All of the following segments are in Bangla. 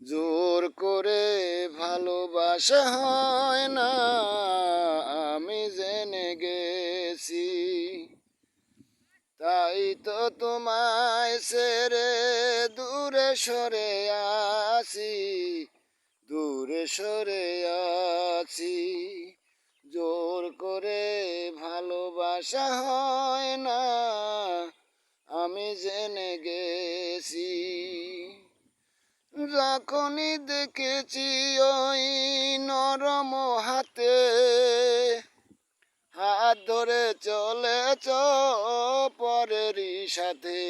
জোর করে ভালোবাসা হয় না, আমি জেনে গেছি। তাই তো তোমায় ছেড়ে দূরে সরে আছি, দূরে সরে আছি। জোর করে ভালোবাসা হয় না, আমি জেনে গেছি। যখনই দেখেছি ওই নরম হাতে, হাত ধরে চলেছ পরেরই সাথে,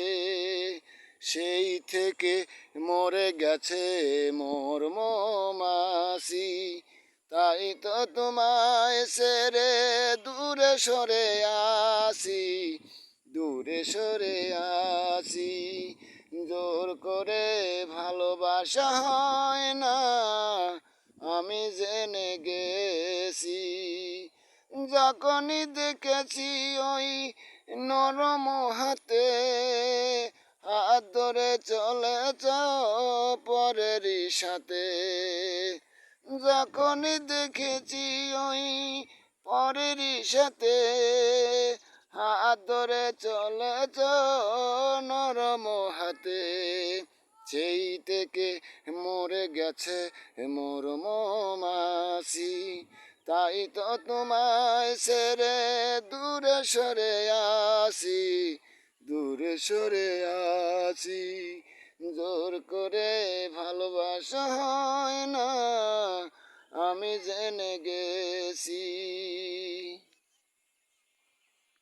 সেই থেকে মরে গেছে মোর মৌমাছি। তাই তো তোমায় ছেড়ে দূরে সরে আসি, দূরে সরে আসি। জোর করে ভালোবাসা হয় না, আমি জেনে গেছি। যখনই দেখেছি ওই নরম হাতে, হাত ধরে চলেছ পরেরই সাথে, যখনই দেখেছি ওই পরেরই সাথে, হাত ধরে চলেছ নরম হাতে, সেই থেকে মরে গেছে মোর মৌমাছি। তাই তো তোমায় ছেড়ে দূরে সরে আসি, দূরে সরে আসি। জোর করে ভালোবাসা হয় না, আমি জেনে গেছি।